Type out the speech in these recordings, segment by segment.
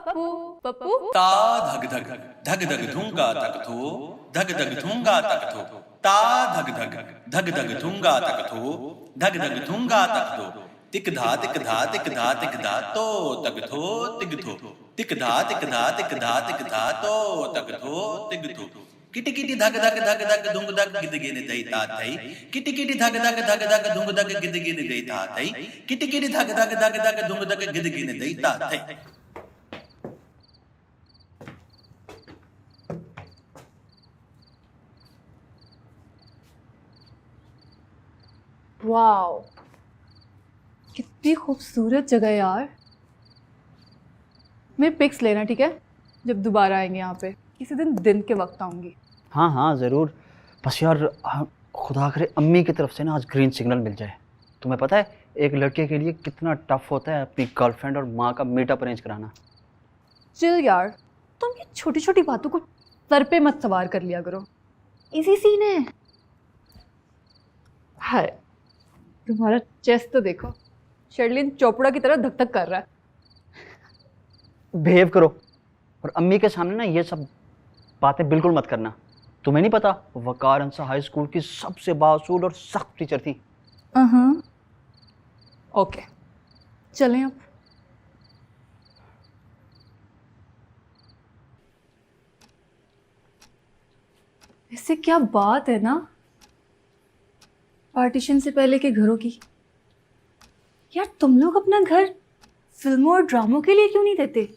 पप्पू पप्पू ता धग धग धग धग धुंगा तक थो धग धग धुंगा तक थो ता धग धग धग धग धुंगा तक थो धग धग धुंगा तक थो तिक धा तिक धा तिक धा तिक धा तो तक थो तिग थो तिक धा तिक धा तिक धा तिक धा तो तक थो तिग थो किटी किटी धग धग धग धग दुंग धग गिद गिन दई ता थई किटी किटी धग धग धग धग दुंग धग गिद गिन दई ता थई किटी किटी धग धग धग धग दुंग धग गिद गिन दई ता थई। वाओ, कितनी खूबसूरत जगह यार। मेरे पिक्स लेना, ठीक है? जब दोबारा आएंगे यहाँ पे किसी दिन के वक्त आऊँगी। हाँ हाँ ज़रूर। बस यार खुदा करे अम्मी की तरफ से ना आज ग्रीन सिग्नल मिल जाए। तुम्हें पता है एक लड़के के लिए कितना टफ होता है अपनी गर्लफ्रेंड और माँ का मीटअप अरेंज कराना। चिल यार, तुम ये छोटी छोटी बातों को सर पे मत सवार कर लिया करो। इसी सीन है। हाय, तुम्हारा चेस्ट तो देखो, शर्लिन चोपड़ा की तरह धक धक कर रहा है। बिहेव करो और अम्मी के सामने ना ये सब बातें बिल्कुल मत करना। तुम्हें नहीं पता वकार अंसा हाई स्कूल की सबसे बासूल और सख्त टीचर थी। ओके, चलें अब। इससे क्या बात है ना, पार्टीशन से पहले के घरों की। यार तुम लोग अपना घर फिल्मों और ड्रामों के लिए क्यों नहीं देते?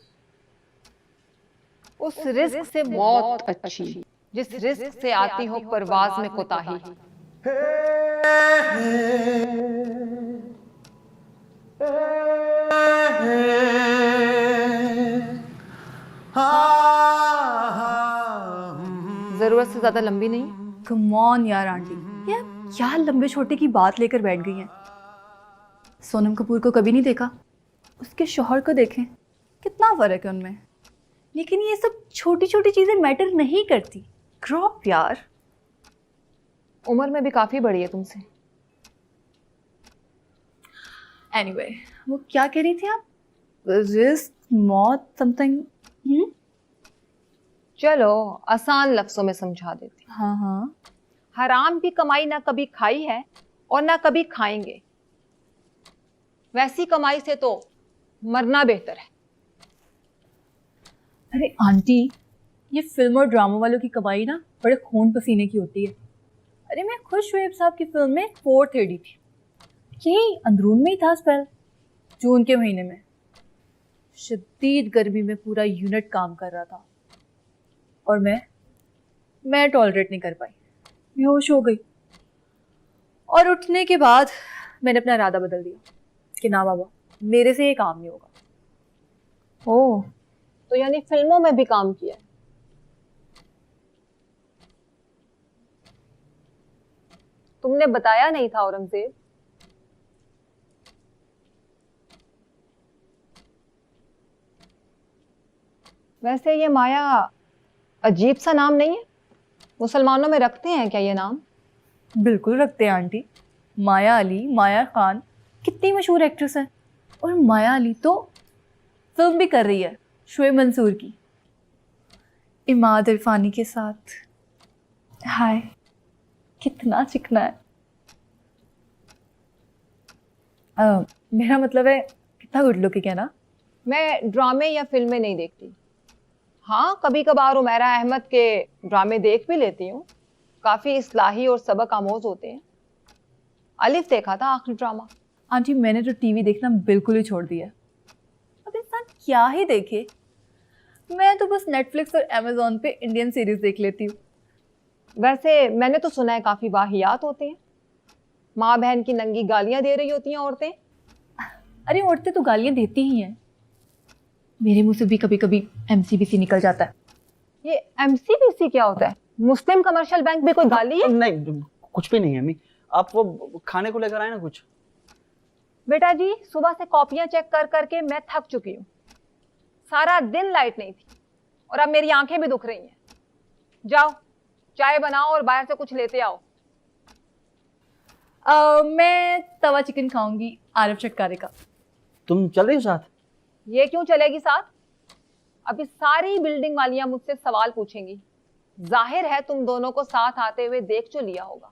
उस रिस्क से मौत अच्छी, जिस रिस्क से आती हो परवाज में कोताही। जरूरत से ज्यादा लंबी नहीं। कम ऑन यार आंटी, यार क्या लंबे छोटे की बात लेकर बैठ गई हैं। सोनम कपूर को कभी नहीं देखा, उसके शौहर को देखें, कितना फर्क है उनमें। लेकिन ये सब छोटी छोटी चीजें मैटर नहीं करती। ग्रो अप यार। उम्र में भी काफी बड़ी है तुमसे। एनीवे, वो क्या कह रही थी आप? रिस्क, मौत, समथिंग। चलो आसान लफ्जों में समझा देती। हाँ हाँ। हराम की कमाई ना कभी खाई है और ना कभी खाएंगे। वैसी कमाई से तो मरना बेहतर है। अरे आंटी, ये फिल्म और ड्रामा वालों की कमाई ना बड़े खून पसीने की होती है। अरे मैं खुद शुएब साहब की फिल्म में 4th AD थी। यही अंदरून में ही था स्पेल, जून के महीने में। शदीद गर्मी में पूरा यूनिट काम कर रहा था और मैं टॉलरेट नहीं कर पाई, बेहोश हो गई। और उठने के बाद मैंने अपना इरादा बदल दिया कि ना बाबा, मेरे से ये काम नहीं होगा। ओह, तो यानी फिल्मों में भी काम किया। तुमने बताया नहीं था औरंगजेब। वैसे ये माया अजीब सा नाम नहीं है? मुसलमानों में रखते हैं क्या ये नाम? बिल्कुल रखते हैं आंटी। माया अली, माया खान कितनी मशहूर एक्ट्रेस है। और माया अली तो फिल्म भी कर रही है शुएब मंसूर की, इमाद इरफानी के साथ। हाय, कितना चिकना है। मेरा मतलब है कितना गुड लुकिंग है ना। मैं ड्रामे या फिल्में नहीं देखती। हाँ, कभी कभार उमैरा अहमद के ड्रामे देख भी लेती हूँ। काफ़ी इस्लाही और सबक आमोज होते हैं। अलिफ देखा था आखिरी ड्रामा। आंटी, मैंने तो टीवी देखना बिल्कुल ही छोड़ दिया। अब इंसान क्या ही देखे। मैं तो बस नेटफ्लिक्स और अमेजोन पे इंडियन सीरीज देख लेती हूँ। वैसे मैंने तो सुना है काफ़ी वाहियात होते हैं। माँ बहन की नंगी गालियाँ दे रही होती हैं औरतें। अरे औरतें तो गालियाँ देती ही हैं। मेरे मुंह से भी कभी कभी MCBC निकल जाता है। ये MCBC क्या होता है? मुस्लिम कमर्शियल बैंक भी कोई गाली है? नहीं, कुछ भी नहीं है अम्मी। आप वो खाने को लेकर आए ना कुछ। बेटा जी, सुबह से कॉपियां चेक कर करके मैं थक चुकी हूँ। सारा दिन लाइट नहीं थी और अब मेरी आंखें भी दुख रही हैं। जाओ चाय बनाओ और बाहर से कुछ लेते आओ। मैं तवा चिकन खाऊंगी आरव चटकारे का। तुम चल रही हो साथ? ये क्यों चलेगी साथ? अभी सारी बिल्डिंग वालियां मुझसे सवाल पूछेंगी। जाहिर है तुम दोनों को साथ आते हुए देख जो लिया होगा,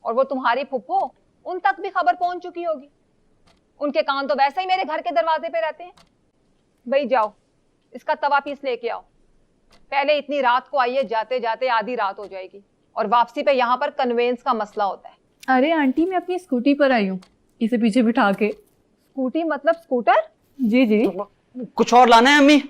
और वो तुम्हारी फुप्पो, उन तक भी खबर पहुंच चुकी होगी। उनके कान तो वैसे ही मेरे घर के दरवाजे पे रहते हैं। भाई जाओ, इसका तवा पीस लेके आओ। पहले इतनी रात को आइए, जाते जाते आधी रात हो जाएगी, और वापसी पे यहाँ पर कन्वेंस का मसला होता है। अरे आंटी, मैं अपनी स्कूटी पर आई हूँ, इसे पीछे बिठा के। स्कूटी मतलब स्कूटर? जी जी। कुछ और लाना है अम्मी?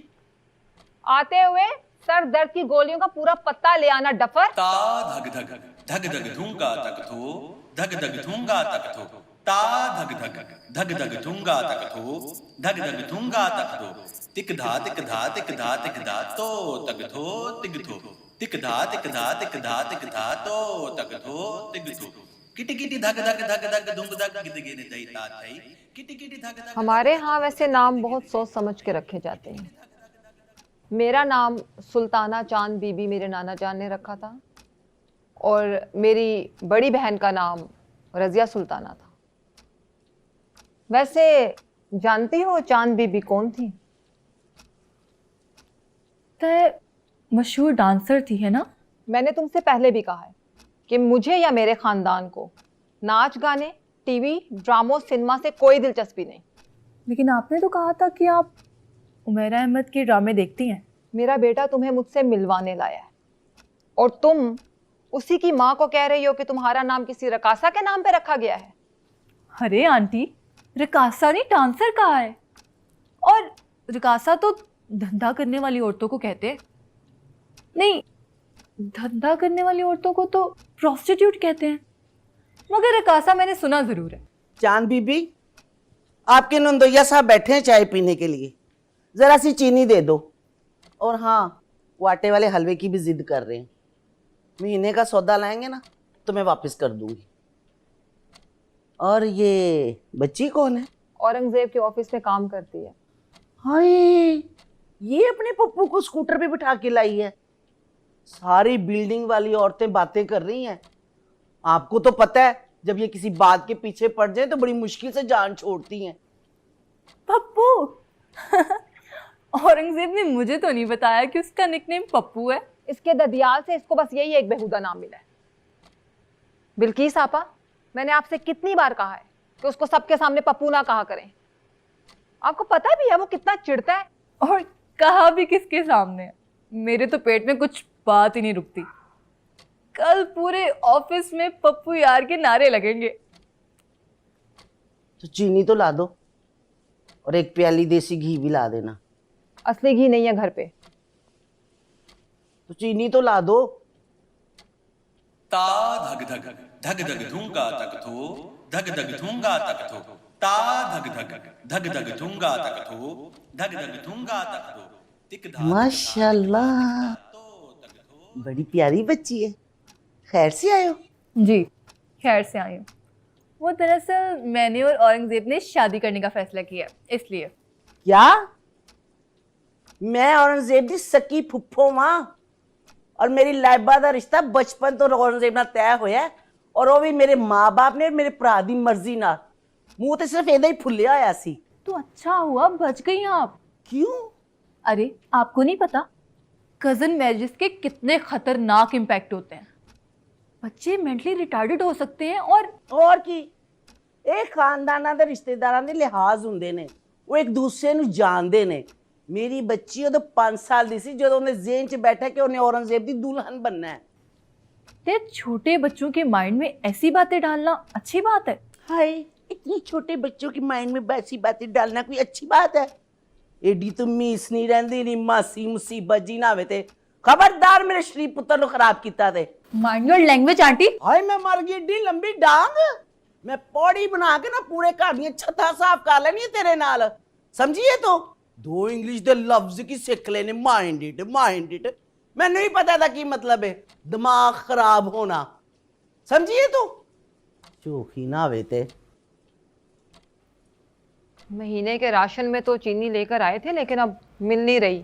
आते हुए सर दर्द की गोलियों का पूरा पत्ता ले आना डफर। ता धग धग धग धग धूंगा तक थो धग धग धूंगा तक थो ता धग धग धग धग धूंगा तक थो धग धग धूंगा तक थो तिक धा तिक धा तिक धा तिक धा तो तक थो तिक थो तिक धा तिक धा तिक धा तिक धा तो तक थो तिक थो किटी किटी धग धग धग धग धुंग धग गिद गिद दई ता थई किटी किटी धग धग। हमारे यहाँ वैसे नाम बहुत सोच समझ के रखे जाते हैं। मेरा नाम सुल्ताना चांद बीबी मेरे नाना जान ने रखा था, और मेरी बड़ी बहन का नाम रजिया सुल्ताना था। वैसे जानती हो चांद बीबी कौन थी? तय मशहूर डांसर थी, है ना? मैंने तुमसे पहले भी कहा है कि मुझे या मेरे खानदान को नाच गाने, टीवी, ड्रामों, सिनेमा से कोई दिलचस्पी नहीं। लेकिन आपने तो कहा था कि आप उमैरा अहमद के ड्रामे देखती हैं। मेरा बेटा तुम्हें मुझसे मिलवाने लाया है, और तुम उसी की माँ को कह रही हो कि तुम्हारा नाम किसी रकासा के नाम पे रखा गया है। अरे आंटी, रकासा नहीं, डांसर कहा है। और रकासा तो धंधा करने वाली औरतों को कहते हैं। नहीं, धंधा करने वाली औरतों को तो प्रोस्टिट्यूट कहते हैं, मगर रकासा मैंने सुना जरूर है। चांद बीबी, आपके नंदोया साहब बैठे हैं चाय पीने के लिए, जरा सी चीनी दे दो। और हाँ, वो आटे वाले हलवे की भी जिद कर रहे हैं। महीने का सौदा लाएंगे ना तो मैं वापस कर दूंगी। और ये बच्ची कौन है? औरंगजेब के ऑफिस में काम करती है। हाय, ये अपने पप्पू को स्कूटर पे बिठा के लाई है। सारी बिल्डिंग वाली औरतें बातें कर रही हैं। आपको तो पता है, जब ये किसी बात के पीछे पड़ जाए तो बड़ी मुश्किल से जान छोड़ती हैं। पप्पू। औरंगजेब ने मुझे तो नहीं बताया कि उसका निकनेम पप्पू है। इसके ददियाल से इसको बस यही एक बेहुदा नाम मिला है। बिल्किस आपा, मैंने आपसे कितनी बार कहा है कि उसको सबके सामने पप्पू ना कहा करें। आपको पता भी है वो कितना चिढ़ता है। और कहा भी किसके सामने? मेरे तो पेट में कुछ बात ही नहीं रुकती। कल पूरे ऑफिस में पप्पू यार के नारे लगेंगे। तो चीनी तो ला दो, और एक प्याली देसी घी भी ला देना। असली घी नहीं है घर पे। तो चीनी तो ला दो। ता धग धग धग धग धूंगा तक थो धग धग धूंगा तक थो ता धग धग धग धग धूंगा तक थो धग धग धूंगा तक थो तिक धा माशाल्लाह, बड़ी प्यारी बच्ची है। खैर से आए हो? जी, खैर से आई हूँ। वो दरअसल मैंने और औरंगजेब ने शादी करने का फैसला किया, इसलिए। क्या? मैं औरंगजेब दी सकी फुफ्फो मां, और मेरी लाइबा दा रिश्ता बचपन तो औरंगजेब नाल तय होया है, और वो भी मेरे माँ बाप ने मेरे भरा दी मर्जी नाल। मुंह तो सिर्फ एदा ही फुल्लिया होया सी। तो अच्छा हुआ बच गई आप। क्यों? अरे आपको नहीं पता कजन मैरिजेस के कितने खतरनाक इम्पैक्ट होते हैं। बच्चे मेंटली रिटार्डेड हो सकते हैं, और की एक खानदाना दे रिश्तेदारां दे लिहाज हुंदे ने, वो एक दूसरे ਨੂੰ ਜਾਣਦੇ ਨੇ। मेरी बच्ची उदों 5 साल दी सी जदों उन्हें ज़हन च बैठा कि उन्हें औरंगजेब दी दुल्हन बनना है। ते छोटे बच्चों के माइंड में ऐसी बातें डालना अच्छी बात है? हाय, इतने छोटे बच्चों के माइंड में ऐसी बातें डालना कोई अच्छी बात है? एडी तो मीस नहीं रहंदी नी मासी मुसीबत जी ना ते खबरदार मेरे श्री पुत्र नु खराब कीता ते। Mind your language aunty. हाय, मैं मर गई एडी लंबी डांग। मैं पौड़ी बना के ना पूरे घर दी छत्ता साफ कर लेनी है तेरे नाल, समझिए? तो 2 इंग्लिश दे लफ्ज की सीख लेने, माइंड इट। मैंने नहीं पता था की मतलब है दिमाग खराब होना, समझिए? तो चोखी ना होवे ते। महीने के राशन में तो चीनी लेकर आए थे, लेकिन अब मिल नहीं रही।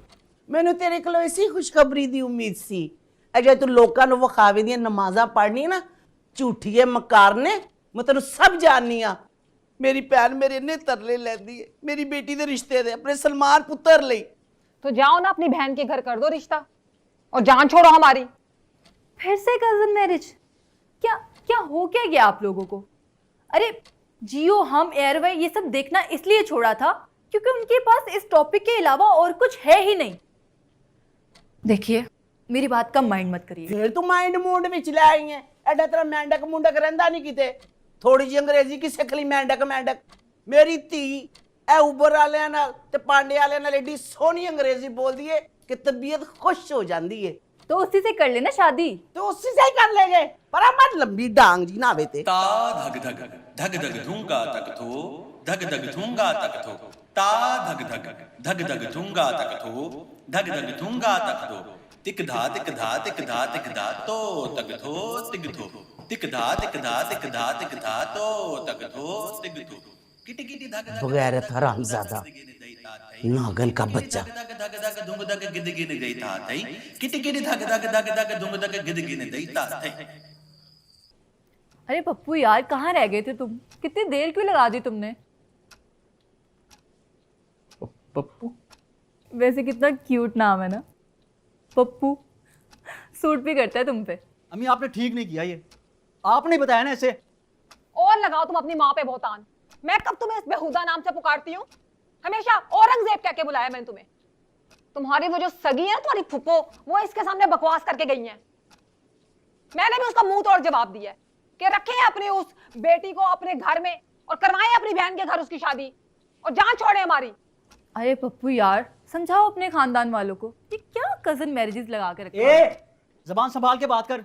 मैंने तेरे को ऐसी खुशखबरी दी उम्मीद सी। अगर तू लोकां नूं वखावे दी नमाज़ां पढ़नी ना, झूठिए मकार ने, मैं तेनू सब जाननी आ। मेरी भैन मेरे इन्ने तरले लैंदी है मेरी बेटी दे रिश्ते दे, अपने सलमान पुत्तर लई। तो जाओ ना अपनी बहन के घर कर दो रिश्ता और जान छोड़ो हमारी। फिर से कजन मैरिज? क्या क्या हो क्या गया आप लोगों को? अरे जियो हम एयरवे ये सब देखना इसलिए छोड़ा था क्योंकि उनके पास इस टॉपिक के अलावा और कुछ है ही नहीं। देखिए मेरी बात का माइंड मत करिए। फिर तू माइंड मूड विच ले आई है। एडा तेरा मेंढक मुंडक रहंदा नहीं किते। थोड़ी जी अंग्रेजी की सिख ली मेंढक मेंढक। मेरी धी ए उबर वालियां नाल ते पांडे वालियां नाल एडी सोहनी अंग्रेजी बोलदी है कि तबीयत खुश हो जाती है। तो उसी से कर लेना शादी। तो उसी से ही कर लेंगे, पर अब लंबी डांग जी ना आवे ते। ता धग धग धग धग धूंगा तक थो धग धग धूंगा तक थो ता धग धग धग धग धूंगा तक थो धग धग धूंगा तक थो तिक धा तिक धा तिक धा तिक धा तो तक थो तिक थो तिक धा तिक धा तिक धा तिक धा तो तक थो तिक थो किटी किटी धग धग बगैरत हरामजादा नागन का बच्चा। धग धग धग धुंग धग गिद गिन गई था थई किटी किटी धग धग धग धग धुंग धग गिद गिन गई था थई। अरे पप्पू यार कहाँ रह गए थे तुम? कितनी देर क्यों लगा दी तुमने? पप्पू? वैसे कितना क्यूट नाम है ना पप्पू। सूट भी करता है तुम पे। अम्मी आपने ठीक नहीं किया, ये आपने बताया ना इसे। और लगाओ तुम अपनी माँ पे बहुतान। मैं कब तुम्हें इस बेहुदा नाम से पुकारती हूँ? हमेशा औरंगजेब कह के बुलाया मैंने तुम्हें। तुम्हारी वो जो सगी है तुम्हारी फुप्पो, वो इसके सामने बकवास करके गई है। मैंने भी उसका मुंह तोड़ जवाब दिया है कि रखें अपनी उस बेटी को अपने घर में और करवाएं अपनी बहन के घर उसकी शादी और जान छोड़े हमारी। अरे पप्पू यार समझाओ अपने खानदान वालों को, ये क्या कजन मैरिजेस लगा के रखा है? ए, जबान संभाल के बात कर,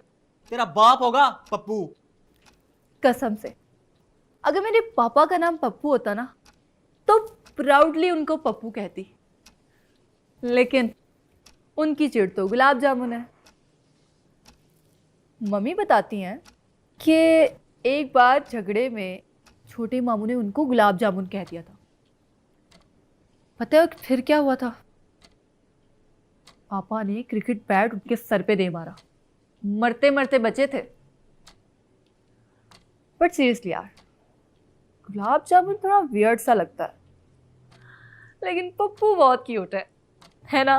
तेरा बाप होगा पप्पू। कसम से अगर मेरे पापा का नाम पप्पू होता ना तो प्राउडली उनको पप्पू कहती, लेकिन उनकी चिढ़ तो गुलाब जामुन है। मम्मी बताती हैं कि एक बार झगड़े में छोटे मामू ने उनको गुलाब जामुन कह दिया था। पता है फिर क्या हुआ था? पापा ने क्रिकेट बैट उनके सर पे दे मारा, मरते मरते बचे थे। बट सीरियसली यार गुलाब जामुन थोड़ा वियर्ड सा लगता है, लेकिन पप्पू बहुत क्यूट है ना?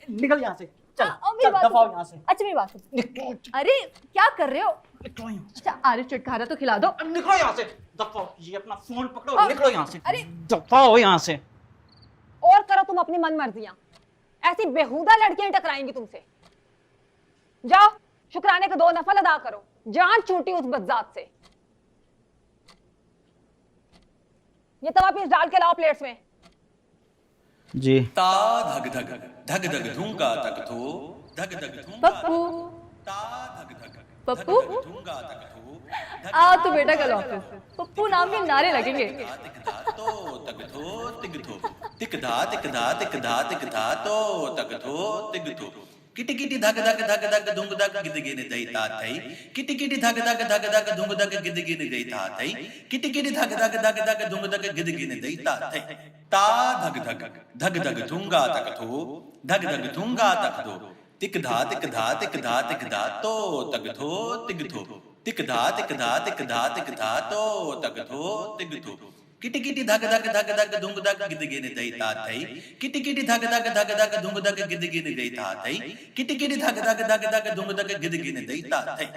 निकल यहाँ से, चल, मेरी चल बात दफा हो सुनो। यहाँ से। अच्छा मेरी बात सुनो। अरे क्या कर रहे हो? अच्छा आरिफ चटखारा तो खिला दो। निकलो यहाँ से, दफा हो। ये अपना फोन पकड़ो, और- निकलो यहाँ से। अरे दफा हो यहाँ से। और करो तुम अपनी मन मर्जियां। ऐसी बेहुदा लड़कियां टकराएंगी तुमसे। जाओ शुक्राने के 2 नफल अदा करो, जान छूटी उस बदजात से। ये तवा पीस डाल के लाओ प्लेट्स में। जी। ता धग धग धग धग धूंगा तक थो धग धग धूंगा पप्पू ता धग धग पप्पू धग धूंगा तक थो आ तो बेटा कल ऑफिस से पप्पू नाम के नारे लगेंगे। तिक धा तो तक थो तिक थो तिक धा तिक धा तिक धा तिक धा तो तक थो तिक थो किटी किटी धग धग धग धग धुंग धग गिद गिन दई ता थई किटी किटी धग धग धग धग धुंग धग गिद गिन दई ता थई किटी किटी धग धग धग धग धुंग धग गिद गिन दई ता थई ता धग धग धग धग धुंगा तक थो धग धग धुंगा तक थो तिक धा तिक धा तिक धा तिक धा तो तक थो तिक थो तिक धा तिक धा तिक धा तिक धा तो तक थो तिक थो किटी किटी धग धग धग धग धुंग धग गिद गिन दई ता थई किटी किटी धग धग धग धग धुंग धग गिद गिन दई ता थई किटी किटी धग धग धग धग धुंग धग गिद गिन दई ता थई।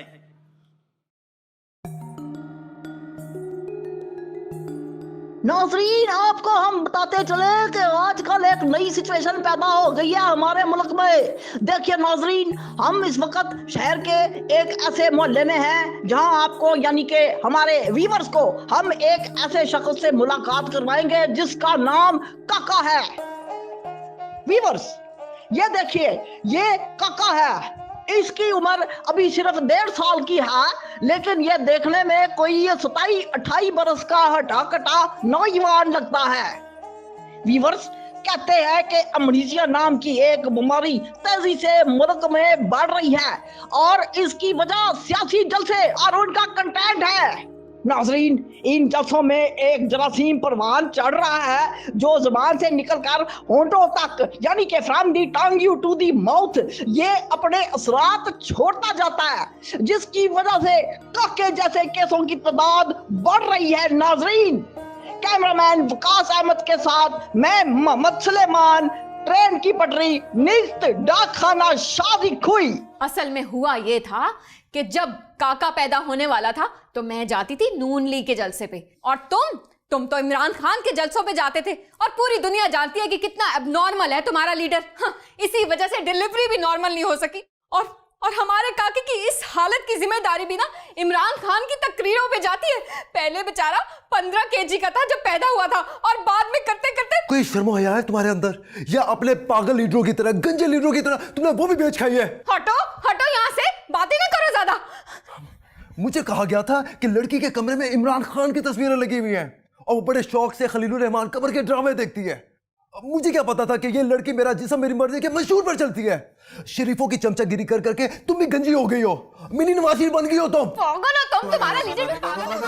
नाज़रीन, आपको हम बताते चले कि आजकल एक नई सिचुएशन पैदा हो गई है हमारे मुल्क में। देखिए नाज़रीन, हम इस वक्त शहर के एक ऐसे मोहल्ले में हैं जहां आपको यानी कि हमारे व्यूअर्स को हम एक ऐसे शख्स से मुलाकात करवाएंगे जिसका नाम काका है। व्यूअर्स ये देखिए, ये काका है। इसकी उम्र अभी सिर्फ 1.5 साल की है, लेकिन ये देखने में कोई 27-28 बरस का हटा कटा नौजवान लगता है। व्यूअर्स कहते हैं कि अमनीसिया नाम की एक बीमारी तेजी से मुल्क में बढ़ रही है और इसकी वजह सियासी जलसे और उनका कंटेंट है। नाजरीन, इन जलसों में एक जरासीम परवान चढ़ रहा है जो जुबान से निकलकर होंठों तक यानी कि from the tongue you to the mouth ये अपने असरात छोड़ता जाता है, जिसकी वजह से काके जैसे केसों की तादाद बढ़ रही है। नाजरीन, कैमरामैन वकास अहमद के साथ मैं मोहम्मद सुलेमान, ट्रेन की पटरी, निस्त डाक खाना, शादी खुई। असल में हुआ ये था कि जब काका पैदा होने वाला था तो मैं जाती थी नून लीग के जलसे पे, और तुम तो इमरान खान के जलसों पे जाते थे, और पूरी दुनिया जानती है कि कितना एबनॉर्मल है तुम्हारा लीडर। हाँ, इसी वजह से डिलीवरी भी नॉर्मल नहीं हो सकी, और हमारे काके की इस हालत की जिम्मेदारी भी ना इमरान खान की तकरीरों पे जाती है। पहले बेचारा 15 केजी का था जब पैदा हुआ था, और बाद में करते करते कोई शर्म हया है तुम्हारे अंदर, या अपने पागल लीडरों की तरह, गंजे लीडरों की तरह तुमने वो भी बेच खाई है? हटो हटो यहाँ से, बातें ना करो ज्यादा। मुझे कहा गया था कि लड़की के कमरे में इमरान खान की तस्वीरें लगी हुई हैं और वो बड़े शौक से खलीलुर रहमान कबर के ड्रामे देखती है। अब मुझे क्या पता था कि ये लड़की मेरा जिस्म मेरी मर्जी के मंशूर पर चलती है। शरीफों की चमचागिरी कर करके तुम भी गंजी हो गई हो, मिनी नवाजी बन गई हो तुम। पागल हो तुम, तुम्हारा लीडर भी पागल हो।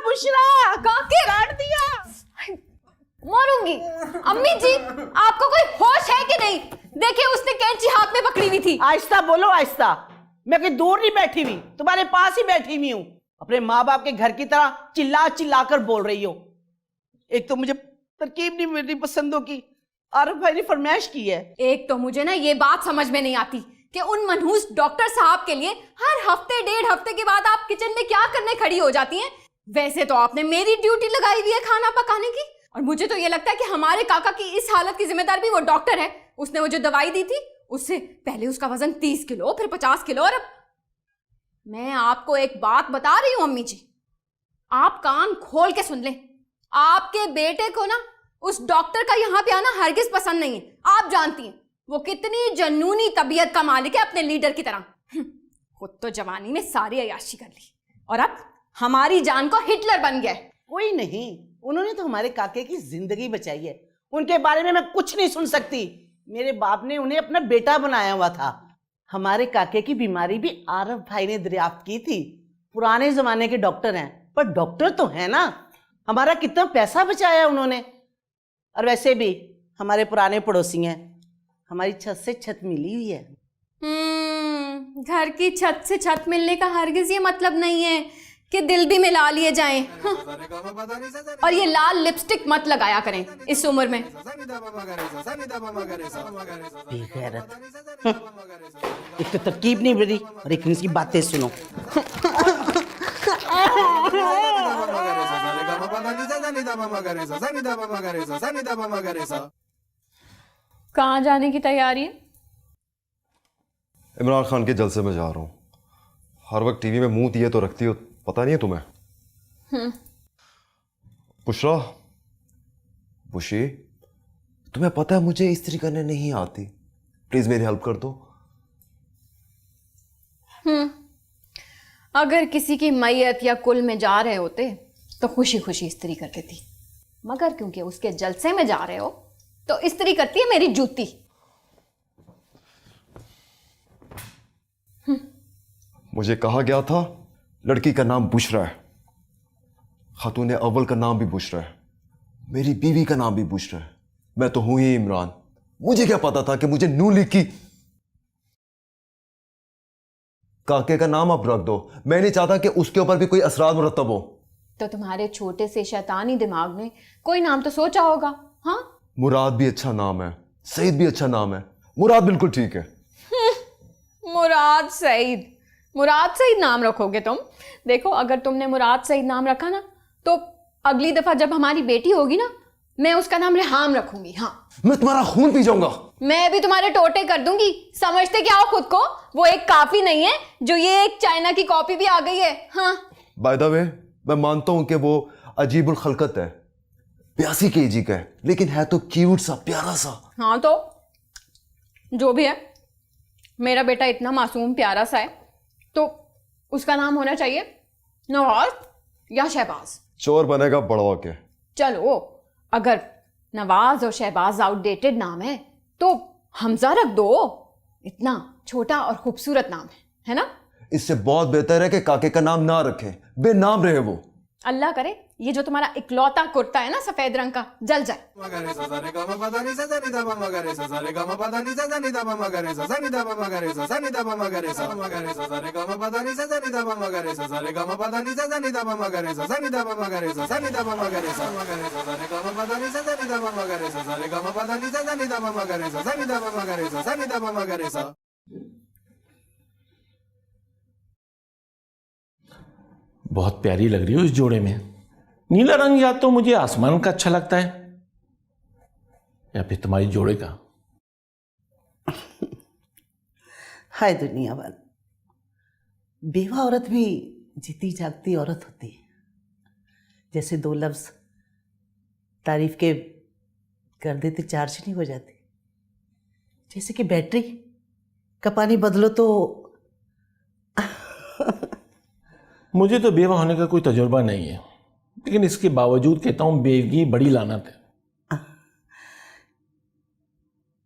बुशरा काके काट दिया। मरूंगी। अम्मी जी, आपको कोई होश है कि नहीं? देखिए उसने कैंची हाथ में पकड़ी हुई थी। आहिस्ता बोलो, आहिस्ता। मैं कहीं दूर नहीं बैठी हुई, तुम्हारे पास ही बैठी हुई हूँ। अपने माँ बाप के घर की तरह चिल्ला चिल्ला कर बोल रही हो। एक तो मुझे तरकीब नहीं मेरी पसंदों की, आरिफ भाई ने फरमाइश की है। एक तो मुझे ना ये बात समझ में नहीं आती कि उन मनहूस डॉक्टर साहब के लिए हर हफ्ते 1.5 हफ्ते के बाद आप किचन में क्या करने खड़ी हो जाती हैं। वैसे तो आपने मेरी ड्यूटी लगाई हुई है खाना पकाने की, और मुझे तो ये लगता है कि हमारे काका की इस हालत की जिम्मेदार भी वो डॉक्टर है। उसने वो जो दवाई दी थी उससे पहले उसका वजन 30 किलो, फिर 50 किलो, और अब मैं आपको एक बात बता रही हूं अम्मी जी, आप कान खोल के सुन लें। आपके बेटे को ना उस डॉक्टर का यहाँ पे आना हरगिज पसंद नहीं है। आप जानती हैं वो कितनी जनूनी तबीयत का मालिक है अपने लीडर की तरह। खुद तो जवानी में सारी अय्याशी कर ली, और अब हमारी जान को हिटलर बन गया। कोई नहीं, उन्होंने तो हमारे काके की जिंदगी बचाई है। उनके बारे में मैं कुछ नहीं सुन सकती। मेरे बाप ने उन्हें अपना बेटा बनाया हुआ था। हमारे काके की बीमारी भी आरफ भाई ने दरियाफ्त की थी। पुराने जमाने के डॉक्टर हैं, पर डॉक्टर तो है ना। हमारा कितना पैसा बचाया उन्होंने। और वैसे भी हमारे पुराने पड़ोसी हैं, हमारी छत से छत मिली हुई है। घर की छत से छत मिलने का हरगिज ये मतलब नहीं है कि दिल भी मिला लिए जाएं। हाँ। और ये लाल लिपस्टिक मत लगाया करें इस उम्र में। बेगैरत। एक तो तरकीब नहीं बनी और एक इसकी बातें सुनो। कहाँ जाने की तैयारी है? इमरान खान के जलसे में जा रहा हूँ। हर वक्त टीवी में मुंह दिए तो रखती हो, पता नहीं है तुम्हें? बुशरा, बुशी, तुम्हें पता है मुझे इस्त्री करने नहीं आती। प्लीज मेरी हेल्प कर दो। अगर किसी की मैयत या कुल में जा रहे होते तो खुशी खुशी इस्त्री कर देती, मगर क्योंकि उसके जलसे में जा रहे हो तो इस्त्री करती है मेरी जूती। मुझे कहा गया था लड़की का नाम बुशरा है, खातून अव्वल का नाम भी बुशरा है, मेरी बीवी का नाम भी बुशरा है। मैं तो हूं ही इमरान। मुझे क्या पता था कि मुझे नून लीग की। काके का नाम आप रख दो, मैं नहीं चाहता कि उसके ऊपर भी कोई असरार मुरतब हो। तो तुम्हारे छोटे से शैतानी दिमाग में कोई नाम तो सोचा होगा। हाँ, मुराद भी अच्छा नाम है, सईद भी अच्छा नाम है। मुराद बिल्कुल ठीक है। मुराद सईद, मुराद सईद नाम रखोगे तुम। देखो अगर तुमने मुराद सईद नाम रखा ना तो अगली दफा जब हमारी बेटी होगी ना, मैं उसका नाम रेहाम रखूंगी। हाँ, मैं तुम्हारा खून पी जाऊंगा। मैं भी तुम्हारे टोटे कर दूंगी। समझते क्या हो खुद को? वो एक काफी नहीं है जो ये एक चाइना की कॉपी भी आ गई है। हाँ, बाय द वे, मैं मानता हूं कि वो अजीबुल खलकत है, 82 kg का है, लेकिन है तो क्यूट सा, प्यारा सा। हाँ तो जो भी है, मेरा बेटा इतना मासूम प्यारा सा है, तो उसका नाम होना चाहिए नवाज या शहबाज। चोर बनेगा बड़वा के। चलो, अगर नवाज और शहबाज आउटडेटेड नाम है तो हमजा रख दो। इतना छोटा और खूबसूरत नाम है ना? इससे बहुत बेहतर है कि काके का नाम ना रखे, बेनाम रहे वो। अल्लाह करे ये जो तुम्हारा इकलौता कुर्ता है ना सफेद रंग का, जल जाए। बहुत प्यारी लग रही हो इस जोड़े में। नीला रंग या तो मुझे आसमान का अच्छा लगता है या फिर तुम्हारी जोड़े का। हाय दुनिया वाल, बेवा औरत भी जीती जागती औरत होती है। जैसे दो लफ्ज तारीफ के कर देते चार्ज नहीं हो जाती। जैसे कि बैटरी का पानी बदलो तो मुझे तो बेवा होने का कोई तजुर्बा नहीं है, लेकिन इसके बावजूद कहता हूं बेवगी बड़ी लानत है।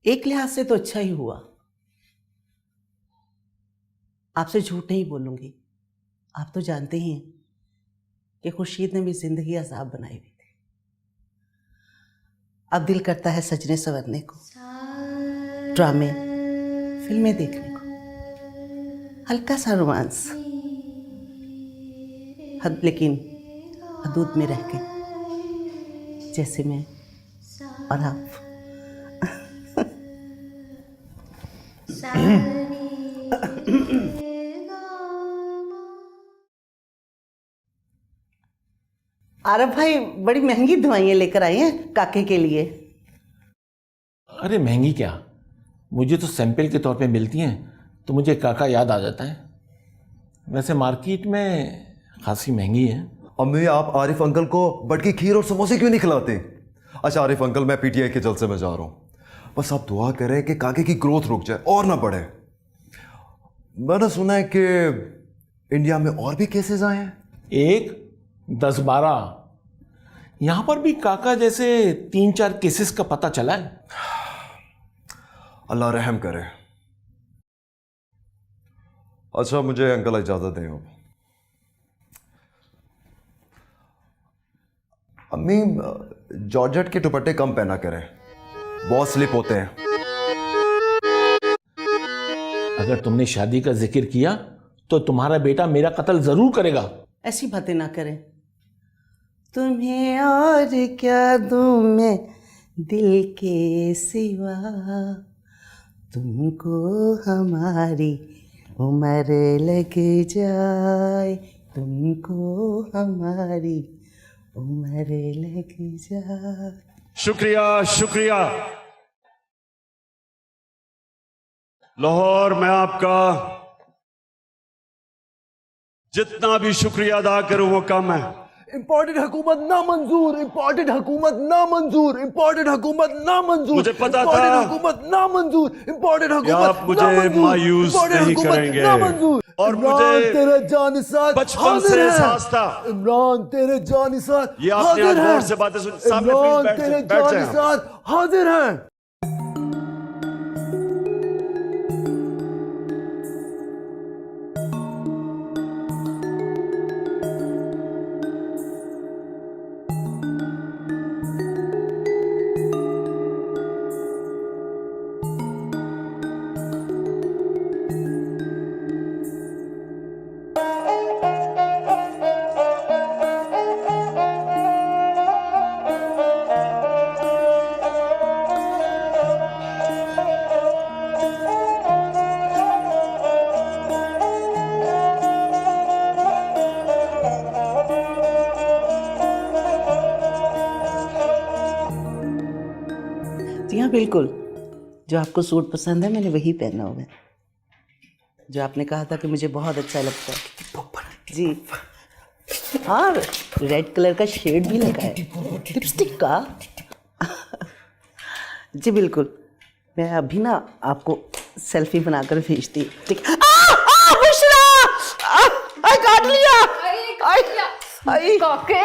एक लिहाज से तो अच्छा ही हुआ। आपसे झूठ नहीं बोलूंगी, आप तो जानते ही हैं कि खुर्शीद ने भी जिंदगी अजाब बनाई हुई थी। अब दिल करता है सजने संवरने को, ड्रामे फिल्में देखने को, हल्का सा रोमांस, लेकिन हदूद में रह के, जैसे मैं और आप। आरब भाई बड़ी महंगी दवाइयाँ लेकर आए हैं काके के लिए। अरे महंगी क्या, मुझे तो सैंपल के तौर पे मिलती हैं, तो मुझे काका याद आ जाता है। वैसे मार्केट में खासी महंगी है। अम्मी, आप आरिफ अंकल को बटकी खीर और समोसे क्यों नहीं खिलाते? अच्छा आरिफ अंकल, मैं पीटीआई के जलसे में जा रहा हूँ, बस आप दुआ करें कि काके की ग्रोथ रुक जाए और ना बढ़े। मैंने सुना है कि इंडिया में और भी केसेस आए हैं। 1, 10, 12। यहां पर भी काका जैसे 3-4 केसेस का पता चला है। अल्लाह रहम करे। अच्छा मुझे अंकल इजाजत दें। अम्मी, जॉर्जेट के दुपट्टे कम पहना करें, बहुत स्लिप होते हैं। अगर तुमने शादी का जिक्र किया तो तुम्हारा बेटा मेरा कत्ल जरूर करेगा। ऐसी बातें ना करें। तुम्हें और क्या दूं मैं दिल के सिवा, तुमको हमारी उम्र लग जाए, तुमको हमारी उम्र लग जाए। शुक्रिया शुक्रिया। लाहौर में आपका जितना भी शुक्रिया अदा करूं वो कम है। इंपॉर्टेंट हुकूमत ना मंजूर, इंपॉर्टेंट हुकूमत ना मंजूर, इंपॉर्टेंट हुकूमत ना मंजूर, मुझे पता था हुकूमत ना मंजूर, इंपॉर्टेंट हुकूमत आप मुझे मायूस नहीं करेंगे और मुझे तेरे जानिसात बचपन से एहसास था। इमरान तेरे जानिसात ये आपने आज गौर से बातें सुन, सामने प्लीज तेरे बैठ जाएं। जानिसात हाजिर हैं। जी हाँ बिल्कुल, जो आपको सूट पसंद है मैंने वही पहना हुआ है, जो आपने कहा था कि मुझे बहुत अच्छा लगता है जी। हाँ, रेड कलर का शेड भी लगा है, लिपस्टिक का। जी बिल्कुल, मैं अभी ना आपको सेल्फी बनाकर भेजती। ठीक, काट लिया। आई काके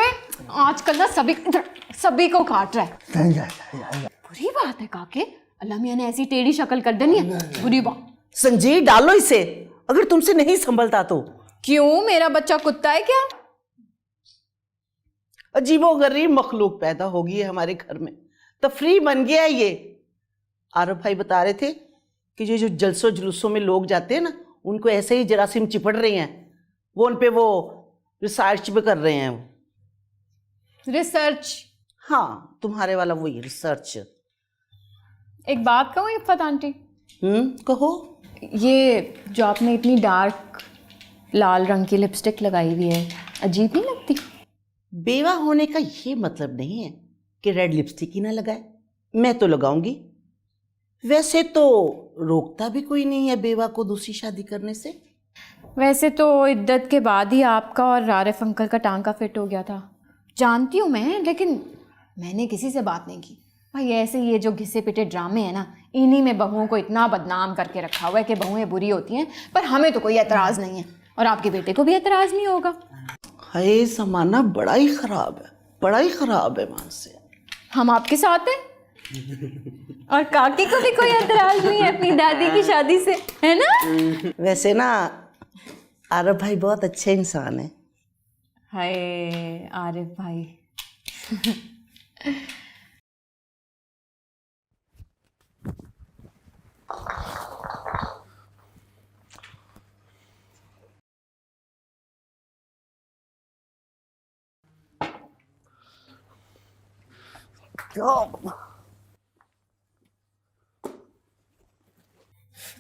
आजकल ना सभी को काट रहा है। बुरी बात है काके, अल्लाह मियां ने ऐसी टेढ़ी शक्ल कर देनी है, बुरी बात। संजीव डालो इसे, अगर तुमसे नहीं संभलता तो। क्यों, मेरा बच्चा कुत्ता है क्या? अजीबोगरीब मखलूक पैदा होगी है हमारे घर में, तफरी बन गया है ये। आरब भाई बता रहे थे कि ये जो जलसों जुलूसों में लोग जाते हैं ना, उनको ऐसे ही जरासीम चिपट रहे हैं, वो उन पे वो रिसर्च भी कर रहे हैं। रिसर्च? हाँ, तुम्हारे वाला वही रिसर्च। एक बात कहूँ इफ़त आंटी? कहो। ये जो आपने इतनी डार्क लाल रंग की लिपस्टिक लगाई हुई है, अजीब नहीं लगती? बेवा होने का ये मतलब नहीं है कि रेड लिपस्टिक ही ना लगाए, मैं तो लगाऊंगी। वैसे तो रोकता भी कोई नहीं है बेवा को दूसरी शादी करने से। वैसे तो इद्दत के बाद ही आपका और आरिफ अंकल का टांका फिट हो गया था, जानती हूँ मैं, लेकिन मैंने किसी से बात नहीं की। भाई ऐसे ये जो घिसे पिटे ड्रामे हैं ना, इन्हीं में बहुओं को इतना बदनाम करके रखा हुआ है कि बहुएं बुरी होती हैं, पर हमें तो कोई एतराज़ नहीं है और आपके बेटे को भी एतराज़ नहीं होगा। हाय, ज़माना बड़ा ही ख़राब है, बड़ा ही ख़राब है मान से। हम आपके साथ हैं और काकी को भी कोई एतराज़ नहीं है अपनी दादी की शादी से, है ना? वैसे ना आरब भाई बहुत अच्छे इंसान है। हाय आरिफ भाई।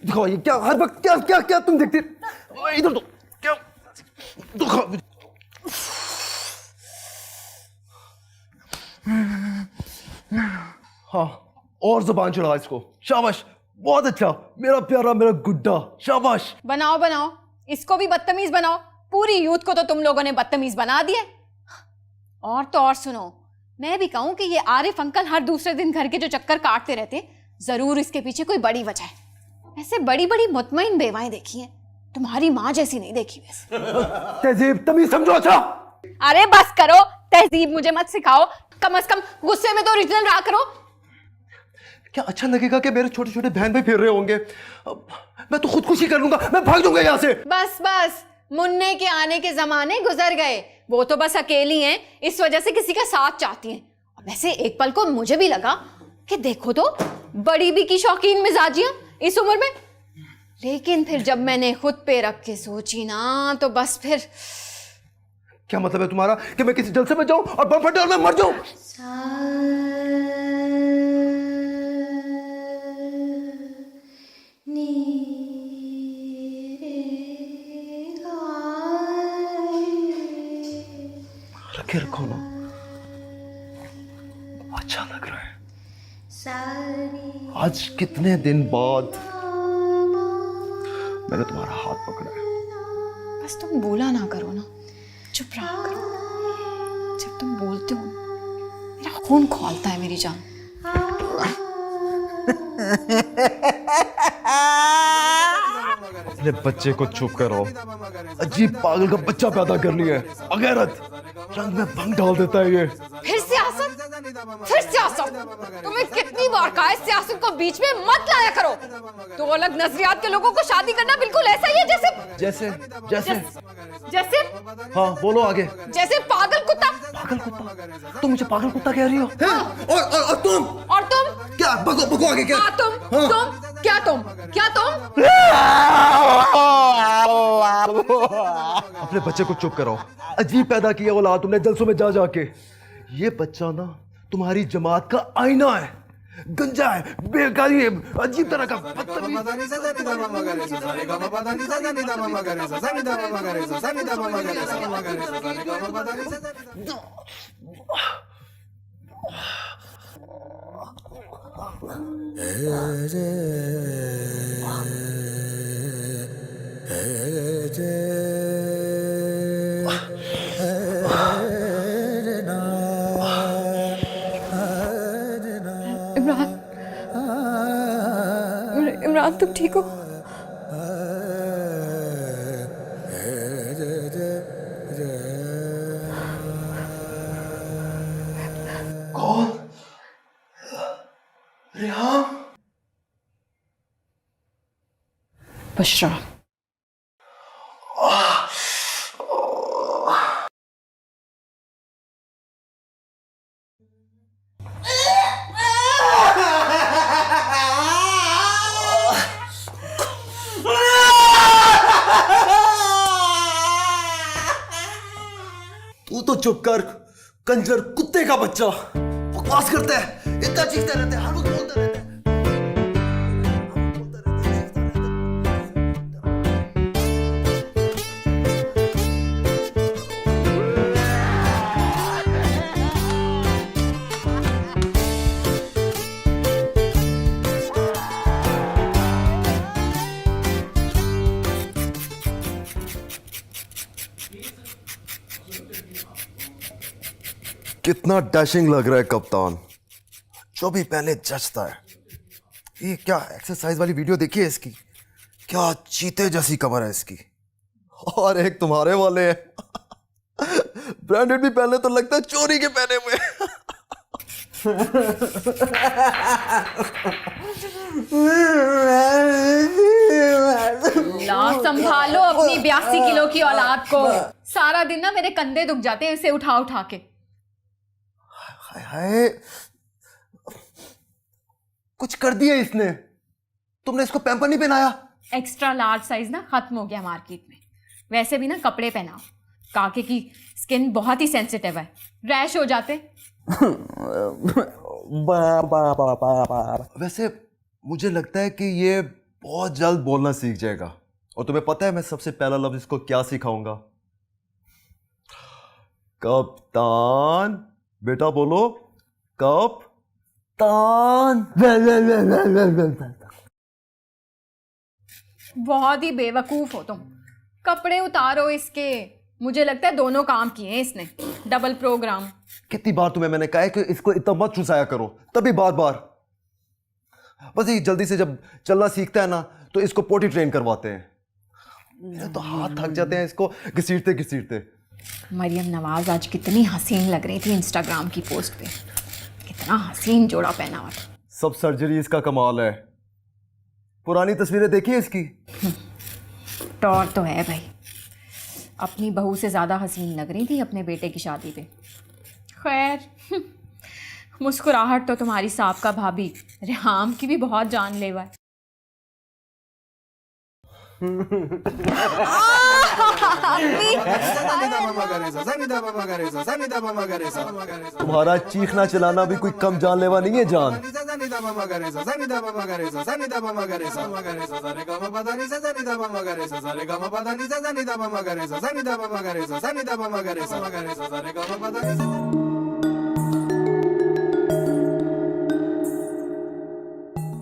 दिखाओ ये क्या, हर वक्त क्या क्या क्या तुम देखते, इधर तो क्या दिखाओ। हाँ, और जुबान चढ़ा इसको, शाबाश, बहुत अच्छा, मेरा प्यारा, मेरा गुड्डा, शाबाश। बनाओ बनाओ, इसको भी बदतमीज बनाओ, पूरी यूथ को तो तुम लोगों ने बदतमीज बना दिया। और तो और सुनो, मैं भी कहूं कि ये आरिफ अंकल हर दूसरे दिन घर के जो चक्कर काटते रहते, जरूर इसके पीछे कोई बड़ी वजह है। ऐसे बड़ी बड़ी मुतमईन बेवाएं देखी हैं, तुम्हारी माँ जैसी नहीं देखी वैसे। तहजीब, तमीज समझो। अच्छा, अरे बस करो, तहजीब मुझे मत सिखाओ, कम से कम गुस्से में तो ओरिजिनल रहा करो। क्या अच्छा लगेगा कि मेरे छोटे छोटे बहन भाई फिर रहे होंगे, मैं तो खुदकुशी कर लूंगा, मैं भाग दूंगा यहाँ से। बस बस, मुन्ने के आने के जमाने गुजर गए, वो तो बस अकेली हैं, इस वजह से किसी का साथ चाहती हैं। वैसे एक पल को मुझे भी लगा कि देखो तो बड़ी भी की शौकीन मिजाजियां इस उम्र में, लेकिन फिर जब मैंने खुद पे रख के सोची ना, तो बस फिर। क्या मतलब है तुम्हारा कि मैं किसी जलसे में जाऊं और बम फटे और मैं मर जाऊं? रखे रखो ना, अच्छा लग रहा है। आज कितने दिन बाद मैंने तुम्हारा हाथ पकड़ा है। बस तुम बोला ना करो ना, चुप रहा करो। जब तुम बोलते हो मेरा खून खौलता है मेरी जान। अपने बच्चे को चुप करो, अजीब पागल का बच्चा पैदा कर लिया है, अगैरत, रंग में भंग डाल देता है ये। फिर सियासत, फिर सियासत। तुम्हें कितनी बार कहा है सियासत को बीच में मत लाया करो। दो अलग नजरियात के लोगों को शादी करना बिल्कुल ऐसा ही है जैसे जैसे जैसे जैसे हाँ बोलो आगे। जैसे पागल कुत्ता। पागल कुत्ता? तुम मुझे पागल कुत्ता कह रही हो? और तुम क्या? बको आगे क्या? तुम क्या तुम अपने बच्चे को चुप कराओ, अजीब पैदा किया औलाद तुमने जलसों में जा जाके। ये बच्चा ना तुम्हारी जमात का आईना है, गंजा है, बेकारी है, अजीब तरह का इमरान, इमरान तुम ठीक हो? कौन? रेहान? बुशरा। तू तो चुप कर, कंजर कुत्ते का बच्चा। बकवास करता है, इतना चीखते रहते हैं, हर वक्त बोलते रहते हैं। कितना डैशिंग लग रहा है कप्तान, जो भी पहले जचता है। ये क्या एक्सरसाइज वाली वीडियो देखी है इसकी? क्या चीते जैसी कमर है इसकी। और एक तुम्हारे वाले हैं ब्रांडेड भी पहले तो लगता है चोरी के पहने हुए। ला संभालो अपनी 82 किलो की औलाद को। सारा दिन ना मेरे कंधे दुख जाते हैं इसे उठा उठा के। हाय हाय, कुछ कर दिया इसने। तुमने इसको पैम्पर नहीं पहनाया? एक्स्ट्रा लार्ज साइज ना खत्म हो गया मार्केट में। वैसे भी ना कपड़े पहनाओ, काके की स्किन बहुत ही सेंसिटिव है, रैश हो जाते। वैसे मुझे लगता है कि ये बहुत जल्द बोलना सीख जाएगा। और तुम्हें पता है मैं सबसे पहला लफ्ज इसको क्या सिखाऊंगा? कप्तान। बेटा बोलो, कप्तान। बहुत ही बेवकूफ हो तुम। कपड़े उतारो इसके। मुझे लगता है दोनों काम किए हैं इसने, डबल प्रोग्राम। कितनी बार तुम्हें मैंने कहा है कि इसको इतना मत चुसाया करो, तभी बार बार। बस ये जल्दी से जब चलना सीखता है ना तो इसको पोटी ट्रेन करवाते हैं। मेरे तो हाथ थक जाते हैं इसको घसीटते घसीटते। मरियम नवाज आज कितनी हसीन लग रही थी इंस्टाग्राम की पोस्ट पे। कितना हसीन जोड़ा पहना हुआ था। सब सर्जरी इसका कमाल है। पुरानी तस्वीरें देखी है इसकी? टॉर तो है भाई। अपनी बहू से ज़्यादा हसीन लग रही थी अपने बेटे की शादी पे। खैर मुस्कुराहट तो तुम्हारी साबका भाभी रेहाम की भी बहुत जानलेवा है। तुम्हारा चीखना चिल्लाना भी कोई कम जानलेवा नहीं है जान।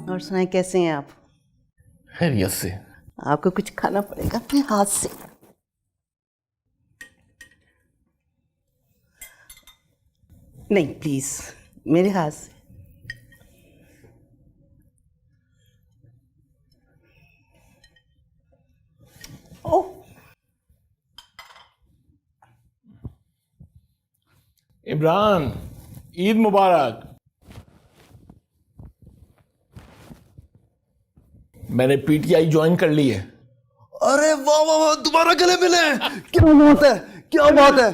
और सुनाए, कैसे हैं आप? खैरियत से। आपको कुछ खाना पड़ेगा अपने हाथ से। नहीं प्लीज, मेरे हाथ से। ओह, इमरान, ईद मुबारक। मैंने पीटीआई ज्वाइन कर ली है। अरे वाह वाह वाह, दोबारा गले मिले। क्या बात है, क्या बात है।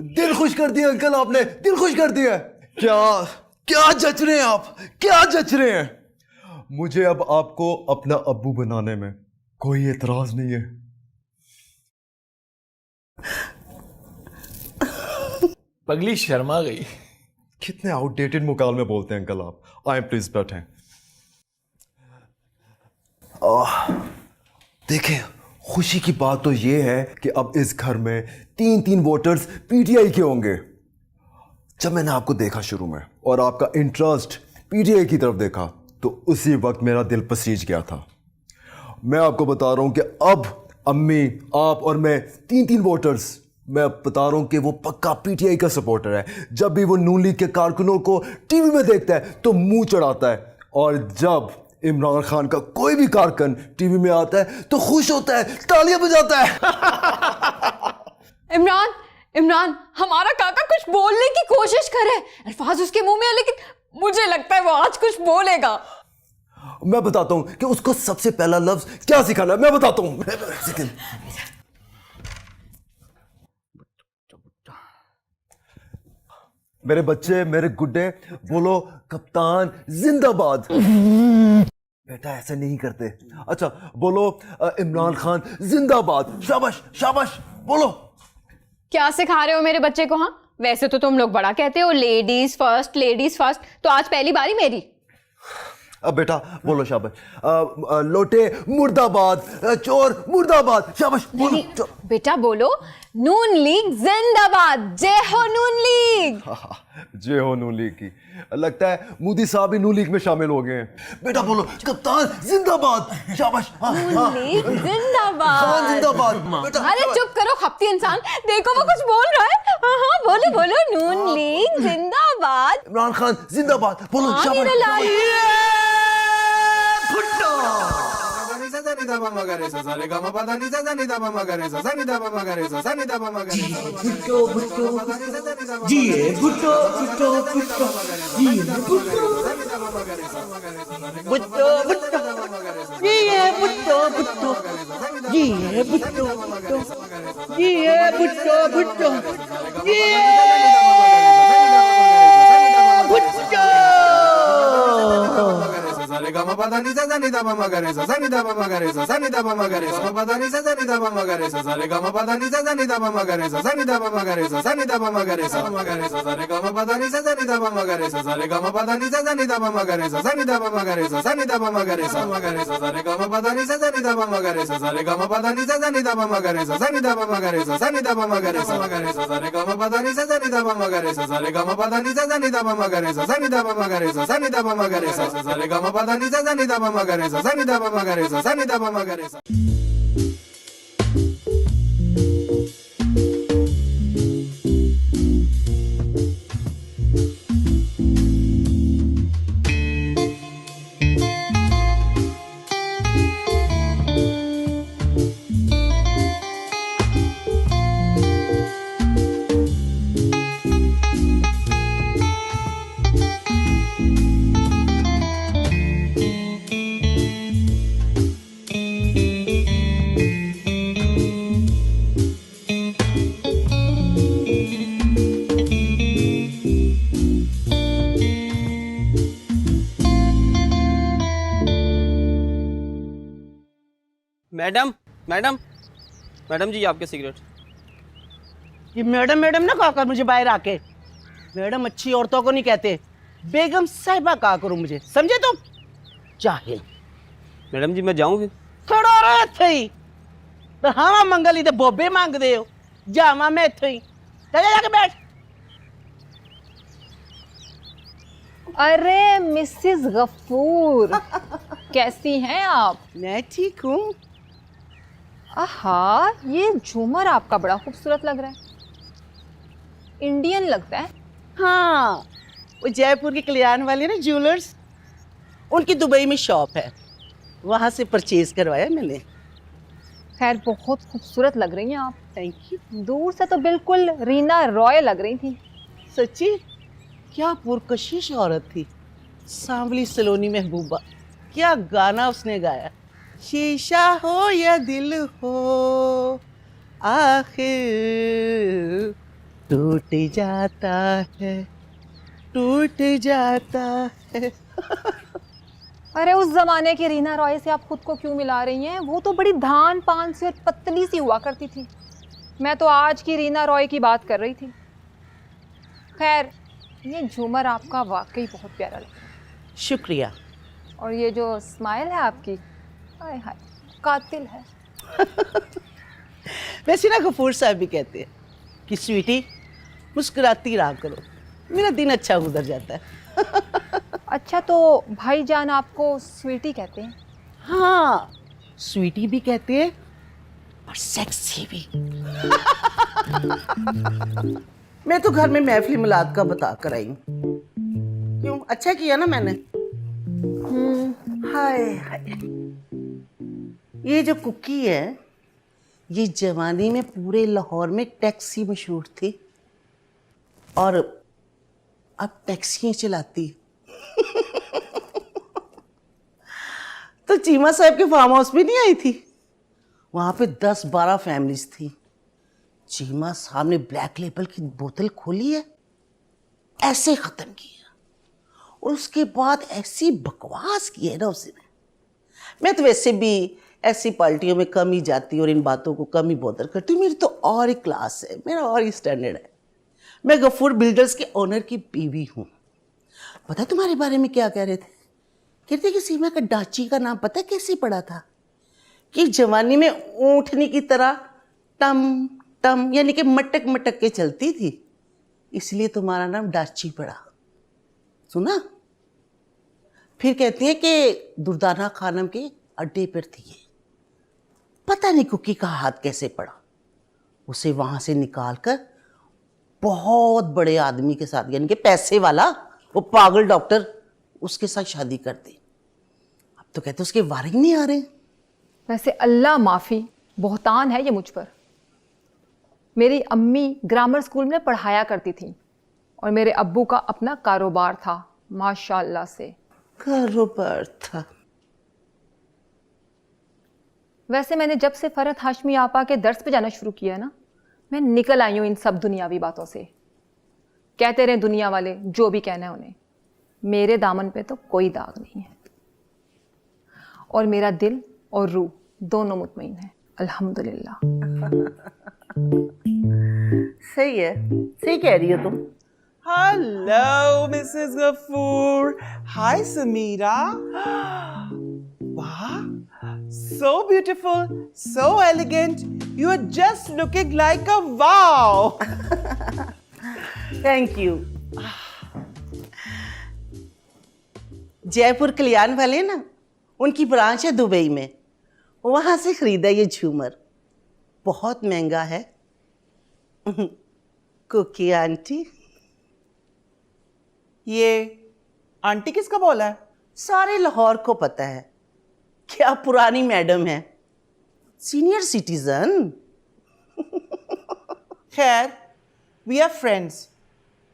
दिल खुश कर दिया अंकल आपने, दिल खुश कर दिया। क्या क्या जच रहे हैं आप, क्या जच रहे हैं। मुझे अब आपको अपना अब्बू बनाने में कोई एतराज नहीं है। पगली शर्मा गई। कितने आउटडेटेड मुकाल में बोलते हैं अंकल आप। आई एम प्लीज बैठें। देखें, खुशी की बात तो ये है कि अब इस घर में 3-3 वोटर्स पीटीआई के होंगे। जब मैंने आपको देखा शुरू में और आपका इंटरेस्ट पीटीआई की तरफ देखा तो उसी वक्त मेरा दिल पसीज गया था। मैं आपको बता रहा हूं कि अब अम्मी, आप और मैं 3 वोटर्स, मैं बता रहा हूं कि वो पक्का पीटीआई का सपोर्टर है। जब भी वो नून लीग के कारकुनों को टीवी में देखता है तो मुंह चढ़ाता है, और जब इमरान खान का कोई भी कारकुन टीवी में आता है तो खुश होता है, तालियां बजाता है। इमरान, हमारा काका कुछ बोलने की कोशिश करे, अल्फाज उसके मुंह में है, लेकिन मुझे लगता है वो आज कुछ बोलेगा। मैं बताता हूं कि उसको सबसे पहला लफ्ज क्या सिखाना है, मैं बताता हूं। मेरे बच्चे, मेरे गुड्डे, बोलो कप्तान जिंदाबाद। बेटा ऐसे नहीं करते। अच्छा बोलो इमरान खान जिंदाबाद। शाबाश शाबाश, बोलो। क्या सिखा रहे हो मेरे बच्चे को? हाँ, वैसे तो तुम लोग बड़ा कहते हो लेडीज फर्स्ट, तो आज पहली बारी मेरी। अब बेटा बोलो शाबाश। लोटे मुर्दाबाद, चोर मुर्दाबाद। शाबाश बोलो। बेटा बोलो नून लीग जिंदाबाद, जय हो नून लीग। जय हो नून लीग की। लगता है मोदी साहब भी नून लीग में शामिल हो गए हैं। बेटा बोलो कप्तान जिंदाबाद। शाबाश। नून लीग जिंदाबाद। खान जिंदाबाद। बेटा अरे चुप करो खप्ती इंसान, देखो वो कुछ बोल रहा है। हाँ बोलो बोलो नून लीग जिंदाबाद। इमरान खान जिंदाबाद, बोलो शाबाश। मैडम मैडम मैडम जी आपके सिगरेट। ये मैडम मैडम ना कहा कर मुझे बाहर आके। मैडम अच्छी औरतों को नहीं कहते, बेगम साहिबा कहा करो मुझे, समझे तुम? जाहिल। मैडम जी मैं जाऊं फिर? खड़ा रहा थे तो हाँ मंगली तो बोबे मांग दे हो। जावा मैं थे जाके बैठ। अरे मिसेस गफूर, कैसी हैं आप? मैं ठीक हूँ। आहा, ये झूमर आपका बड़ा खूबसूरत लग रहा है, इंडियन लगता है। हाँ, वो जयपुर के कल्याण वाले ना ज्वेलर्स, उनकी दुबई में शॉप है, वहाँ से परचेज करवाया मैंने। खैर बहुत खूबसूरत लग रही हैं आप। Thank you. दूर से तो बिल्कुल रीना रॉय लग रही थी। सच्ची? क्या पुरकशिश औरत थी, सांवली सलोनी महबूबा। क्या गाना उसने गाया। शीशा हो या दिल हो आखिर टूट जाता है, टूट जाता है। अरे उस जमाने की रीना रॉय से आप खुद को क्यों मिला रही हैं? वो तो बड़ी धान पान सी और पतली सी हुआ करती थी। मैं तो आज की रीना रॉय की बात कर रही थी। खैर, ये झूमर आपका वाकई बहुत प्यारा लग रहा है। शुक्रिया। और ये जो स्माइल है आपकी, हाय हाय, कातिल है। वैसे ना गफूर साहब भी कहते हैं कि स्वीटी मुस्कुराती रहा करो, मेरा दिन अच्छा गुजर जाता है। अच्छा तो भाईजान आपको स्वीटी कहते हैं? हाँ, स्वीटी भी कहते हैं और सेक्सी भी। मैं तो घर में महफिल मिलाद का बता कर आई हूँ। क्यों, अच्छा किया ना मैंने। हाय हाय, ये जो कुकी है, ये जवानी में पूरे लाहौर में टैक्सी मशहूर थी और अब टैक्सियां चलाती। तो चीमा साहब के फार्म हाउस भी नहीं आई थी, वहां पे 10-12 फैमिलीज थी। चीमा साहब ने ब्लैक लेबल की बोतल खोली है, ऐसे खत्म किया और उसके बाद ऐसी बकवास की है ना उसने। मैं तो वैसे भी ऐसी पार्टियों में कम ही जाती और इन बातों को कम ही बॉदर करती हूँ। मेरी तो और ही क्लास है, मेरा और ही स्टैंडर्ड है। मैं गफूर बिल्डर्स के ओनर की बीवी हूँ। पता है तुम्हारे बारे में क्या कह रहे थे? कहते कि सीमा का डाची का नाम पता है कैसे पड़ा था? कि जवानी में ऊँटनी की तरह टम टम यानी कि मटक मटक के चलती थी, इसलिए तुम्हारा नाम डाची पड़ा। सुना? फिर कहती है कि दुर्दाना खानम के अड्डे पर थी ये। पता नहीं कुकी का हाथ कैसे पड़ा, उसे वहां से निकालकर बहुत बड़े आदमी के साथ, यानी कि पैसे वाला, वो पागल डॉक्टर, उसके साथ शादी कर दी। अब तो कहते उसके वारिस नहीं आ रहे। वैसे अल्लाह माफ़ी, बहुतान है ये मुझ पर। मेरी अम्मी ग्रामर स्कूल में पढ़ाया करती थी और मेरे अब्बू का अपना कारोबार था, माशाल्लाह से। कारोबार था? वैसे मैंने जब से फरहत हाशमी आपा के दर्स पे जाना शुरू किया ना, मैं निकल आई हूँ इन सब दुनियावी बातों से। कहते रहे दुनिया वाले जो भी कहना है उन्हें, मेरे दामन पे तो कोई दाग नहीं है और मेरा दिल और रूह दोनों मुतमईन है, अल्हम्दुलिल्लाह। सही है, सही कह रही हो तुम। Hello, Mrs. Ghafoor. Hi, Samira. Wow, so beautiful, so elegant. You are just looking like a wow. Thank you. Jaipur Kalyan वाले ना, उनकी ब्रांच है दुबई में, वहां से खरीदा ये झूमर। बहुत महंगा है। Cookie aunty. ये आंटी किसका बोला है? सारे लाहौर को पता है, क्या पुरानी मैडम है, सीनियर सिटीजन। खैर, वी आर फ्रेंड्स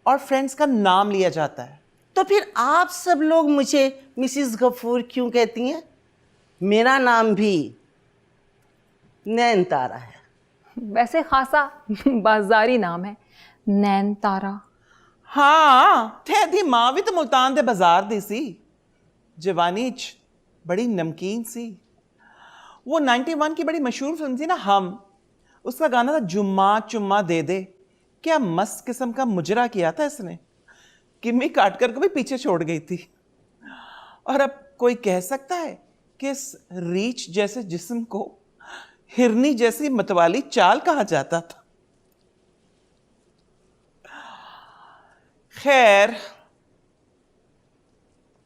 और फ्रेंड्स का नाम लिया जाता है। तो फिर आप सब लोग मुझे मिसिस गफूर क्यों कहती हैं? मेरा नाम भी नैन तारा है। वैसे खासा बाजारी नाम है, नैन तारा। हाँ, दी माँ भी तो मुल्तान दे बाजार दी सी। जवानी च बड़ी नमकीन सी। वो 91 की बड़ी मशहूर फिल्म थी ना हम, उसका गाना था जुम्मा चुम्मा दे दे। क्या मस्त किस्म का मुजरा किया था इसने, किम्मी काट कर को भी पीछे छोड़ गई थी। और अब कोई कह सकता है कि इस रीछ जैसे जिस्म को हिरनी जैसी मतवाली चाल कहा जाता था। खैर,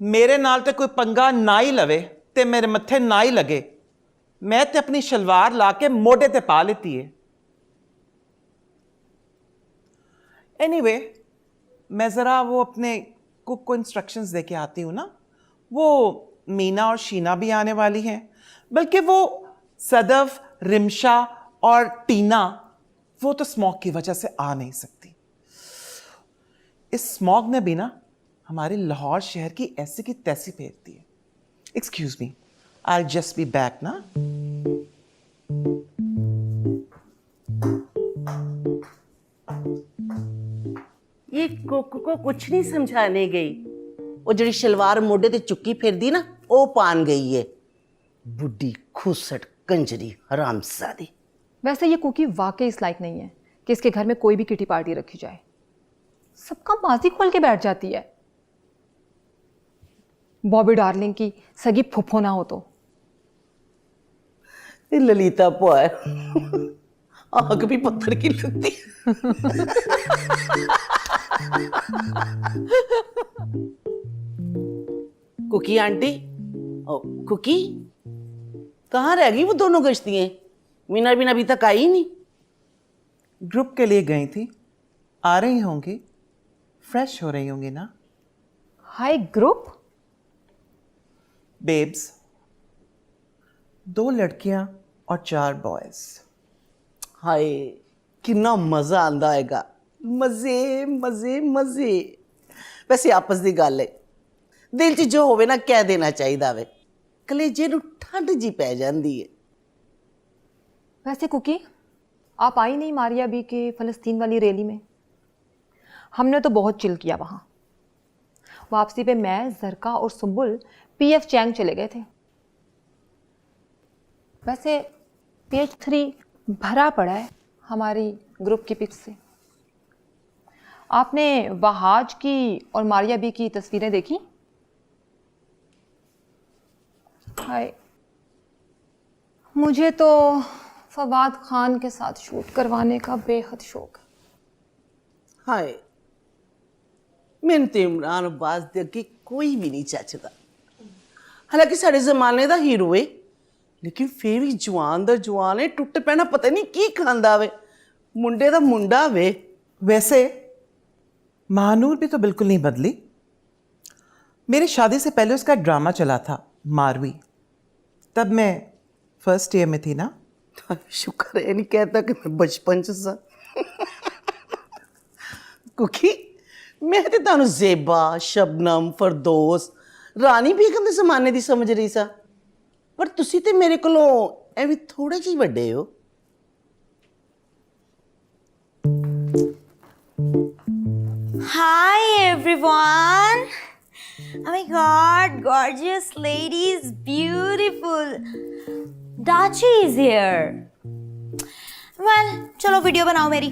मेरे नाल ते कोई पंगा ना ही लवे ते मेरे मत्थे ना ही लगे। मैं ते अपनी शलवार ला के मोढे ते पा लेती है। एनीवे, मैं जरा वो अपने कुक को इंस्ट्रक्शंस दे के आती हूँ ना। वो मीना और शीना भी आने वाली हैं, बल्कि वो सदफ, रिमशा और टीना, वो तो स्मॉग की वजह से आ नहीं सकती। इस स्मॉग ने भी ना हमारे लाहौर शहर की ऐसी की तैसी फेर दी है। Excuse me, I just be back ना। ये कुक को कुछ नहीं समझाने गई, वो जड़ी शलवार मोढे ते चुक्की फिर दी ना, वो पान गई है। बुढ़ी खुसट कंजरी हरामजादी। वैसे ये कुकी वाकई इस लायक नहीं है कि इसके घर में कोई भी किटी पार्टी रखी जाए। सबका माजी खोल के बैठ जाती है। बॉबी डार्लिंग की सगी फुफो ना हो तो। ललिता पुआर आग भी पत्थर की लगती। कुकी आंटी, ओ कुकी, कहाँ रह गई वो दोनों गश्तियाँ? मीना बीना अभी तक आई ही नहीं। ग्रुप के लिए गई थी, आ रही होंगी, फ्रेश हो रही होंगी ना। हाय ग्रुप। बेब्स, 2 लड़कियां और 4 बॉयज। हाय कितना मजा आंदा आएगा, मजे मजे मजे। वैसे आपस दी गल है, दिल च जो होवे ना कह देना चाहिदा वे, कलेजे नूं ठंड जी पै जांदी है। वैसे कुकी, आप आई नहीं मारिया बी के फ़लस्तीन वाली रैली में? हमने तो बहुत चिल किया वहाँ। वापसी पे मैं, जरका और सुम्बुल पीएफ चैंग चले गए थे। वैसे पेज 3 भरा पड़ा है हमारी ग्रुप की पिक्स से। आपने वहाज की और मारिया बी की तस्वीरें देखी? हाय, मुझे तो फवाद खान के साथ शूट करवाने का बेहद शौक है। हाय, मैंने तो इमरान अब्बास दे अगे कोई भी नहीं चचदा। हालांकि साढ़े जमाने का हीरो है, लेकिन फिर भी जवान दा जवान है, टुट पैना पता नहीं की खांदा वे, मुंडे दा मुंडा वे। वैसे महानूर भी तो बिल्कुल नहीं बदली। मेरी शादी से पहले उसका ड्रामा चला था मारवी, तब मैं फर्स्ट ईयर में थी ना। शुक्र है नहीं कहता कि मैं बचपन च सा। कुकी, मैं ते तानू ज़ेबा, शबनम, फरदोस, रानी बेगम दे ज़माने दी समझ रही सा, पर तुसी ते मेरे कोलों एवं थोड़े जी वड्डे हो। Hi everyone! Oh my god, gorgeous ladies, beautiful. Dachi is here. Well, चलो वीडियो बनाओ मेरी.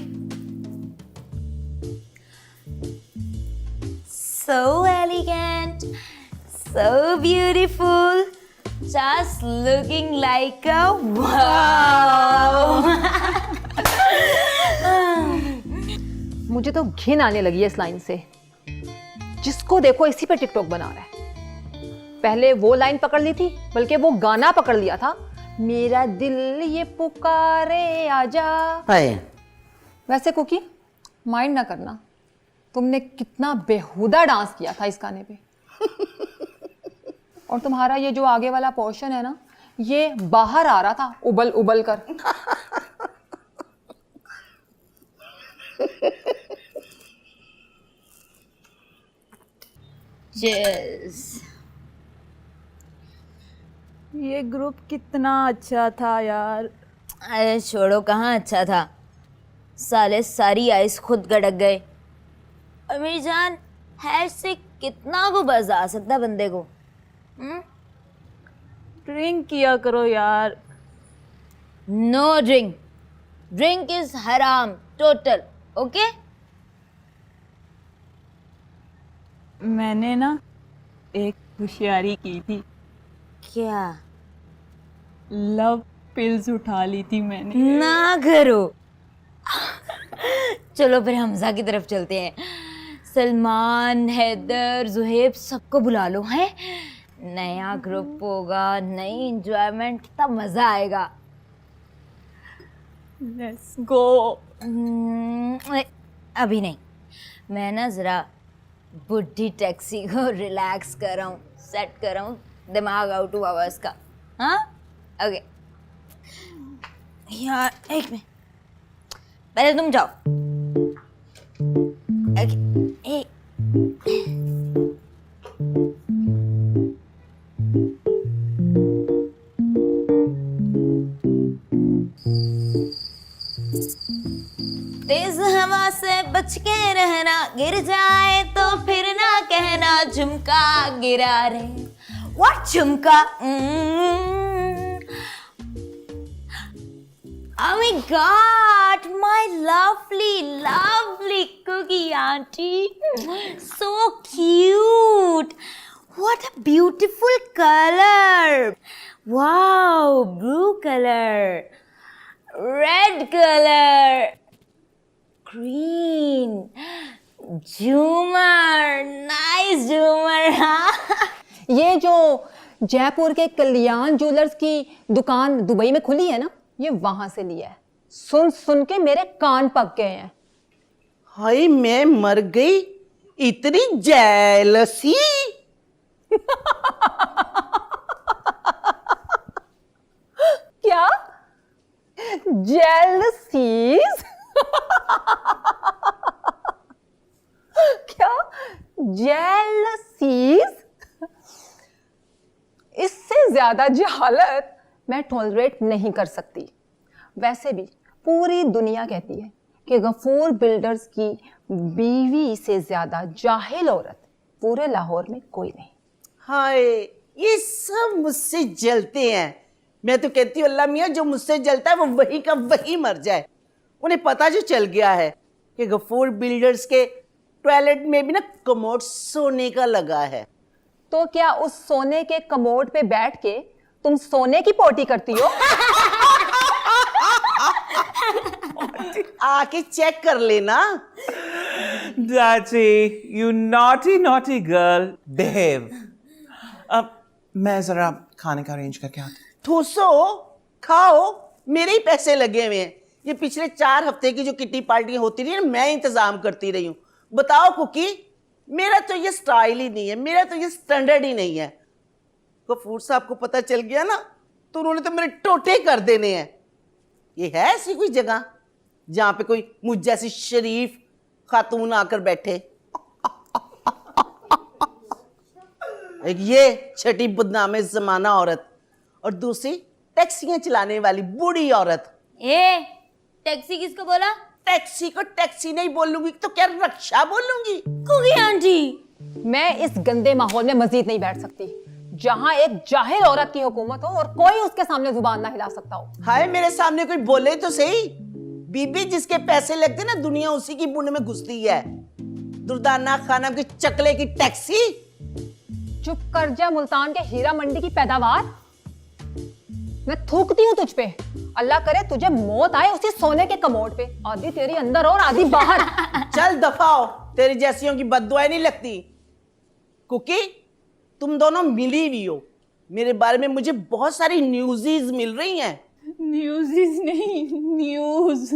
So elegant, so beautiful, just looking like a wow. मुझे तो घिन आने लगी है इस लाइन से। जिसको देखो इसी पे टिकटॉक बना रहा है। पहले वो लाइन पकड़ ली थी, बल्कि वो गाना पकड़ लिया था, मेरा दिल ये पुकारे आजा। वैसे कुकी, माइंड ना करना, तुमने कितना बेहुदा डांस किया था इस गाने पे। और तुम्हारा ये जो आगे वाला पोर्शन है ना, ये बाहर आ रहा था उबल उबल कर। Cheers. ये ग्रुप कितना अच्छा था यार। अरे छोड़ो, कहाँ अच्छा था, साले सारी आइस खुद गड़क गए। और मेरी जान, हैश से कितना को बस आ सकता बंदे को। ड्रिंक किया करो यार। नो ड्रिंक, ड्रिंक इज हराम टोटल, ओके? मैंने ना एक होशियारी की थी। क्या? लव पिल्स उठा ली थी मैंने। ना करो। चलो फिर हमजा की तरफ चलते हैं। सलमान, हैदर, जुहेब सबको बुला लो, हैं? नया ग्रुप होगा, नई एंजॉयमेंट, कितना मजा आएगा। Let's go. अभी नहीं, मैं ना जरा बुढ़ी टैक्सी को रिलैक्स कर रहा हूँ, सेट कर रहा हूँ दिमाग आउट हुआ हुआ इसका। हाँ, ओके यार, एक मिनट, पहले तुम जाओ। ओके, तेज हवा से बच के रहना, गिर जाए तो फिर ना कहना झुमका गिरा रे। व्हाट झुमका? Oh my God, my lovely cookie auntie, so cute. What a beautiful color. Wow, blue color, red color, green, झूमर, nice झूमर। हाँ, ये जो जयपुर के कल्याण ज्वेलर्स की दुकान दुबई में खुली है ना, ये वहां से लिया है। सुन सुन के मेरे कान पक गए हैं। हाय मैं मर गई, इतनी जेलसी। क्या जेलसीज? क्या जेलसीज? इससे ज्यादा जहालत मैं टॉलरेट नहीं कर सकती। वैसे भी पूरी दुनिया कहती है कि गफूर बिल्डर्स की बीवी से ज्यादा जाहिल औरत पूरे लाहौर में कोई नहीं। हाय ये सब मुझसे जलते हैं। मैं तो कहती हूँ अल्लाह मियाँ जो मुझसे जलता है वो वही का वही मर जाए। उन्हें पता जो चल गया है कि गफूर बिल्डर्स के टॉयलेट में भी ना कमोड सोने का लगा है। तो क्या उस सोने के कमोड पे बैठ के तुम सोने की पोटी करती हो? आके चेक कर लेना। Daddy, you naughty naughty girl, behave. अब मैं जरा खाने का अरेंज करके आता हूँ। ठूसो खाओ, मेरे ही पैसे लगे हुए हैं। ये पिछले 4 हफ्ते की जो किट्टी पार्टी होती रही है मैं इंतजाम करती रही हूँ। बताओ कुकी, मेरा तो ये स्टाइल ही नहीं है, मेरा तो ये स्टैंडर्ड ही नहीं है। गफूर साहब को पता चल गया ना तो उन्होंने तो मेरे टोटे कर देने हैं। ये है ऐसी कोई जगह जहां पे कोई मुझ जैसी शरीफ खातून आकर बैठे? एक ये छठी बदनामे जमाना औरत और दूसरी टैक्सियां चलाने वाली बूढ़ी औरत। ए, टैक्सी किसको बोला? टैक्सी को टैक्सी नहीं बोलूंगी तो क्या रक्षा बोलूंगी? कुकी आंटी, मैं इस गंदे माहौल में मजीद नहीं बैठ सकती जहां एक जाहिल औरत की हुकूमत हो और कोई उसके सामने जुबान ना हिला सकता हो। हाय मेरे सामने कोई बोले तो सही। बीबी जिसके पैसे लगते ना दुनिया उसी की बुंड में घुसती है। दुर्दाना खाना की चकले की टैक्सी। चुप कर जा मुल्तान के हीरा मंडी की पैदावार। मैं थूकती हूँ तुझ पे। अल्लाह करे तुझे मौत आए उसी सोने के कमोड पे, आधी तेरी अंदर और आधी बाहर। चल दफाओ, तेरी जैसियों की बद्दुआएं नहीं लगती। कुकी तुम दोनों मिली हुई हो, मेरे बारे में मुझे बहुत सारी न्यूज़ मिल रही हैं। न्यूज़ नहीं, न्यूज़।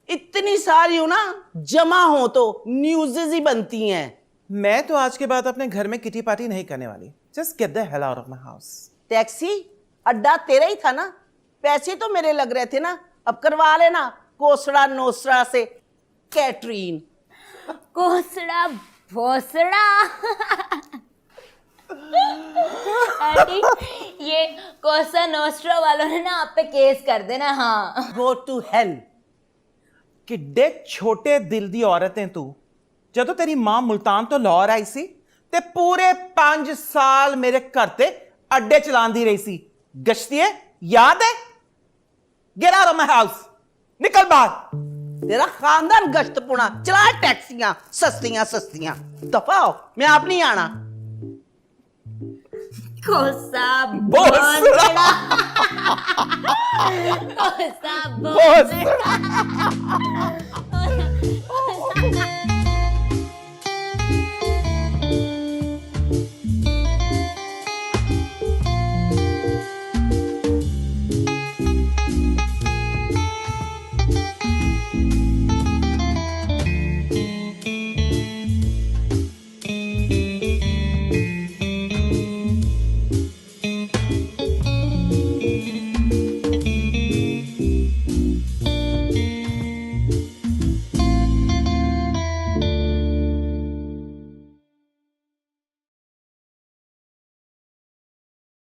इतनी सारी हो ना, जमा हो तो न्यूज़ ही बनती हैं। मैं तो आज के बाद अपने घर में किटी पार्टी नहीं करने वाली। Just get the hell out of my house. Taxi अड्डा तेरा ही था ना, पैसे तो मेरे लग रहे थे ना, अब करवा लेना कोसड़ा नोसड़ा से कैटरीन। कोसड़ा भोसड़ा। आंटी, ये कोसा नोस्ट्रा वालों ने ना आप पे केस कर देना। हाँ, गो टू हेल। किड्डे छोटे दिल दी औरत है तू। जदों तेरी मां मुल्तान तो लाहौर आई सी ते पूरे 5 साल मेरे घर ते अड्डे चलांदी रही सी। गश्तिये याद है? Get out of my house, निकल बाहर। तेरा खानदान गश्त पुणा चला टैक्सियां सस्तियां सस्तियां। दफाओ, मैं आप नहीं आना। कोसा भोसड़ा। कोसा भोसड़ा।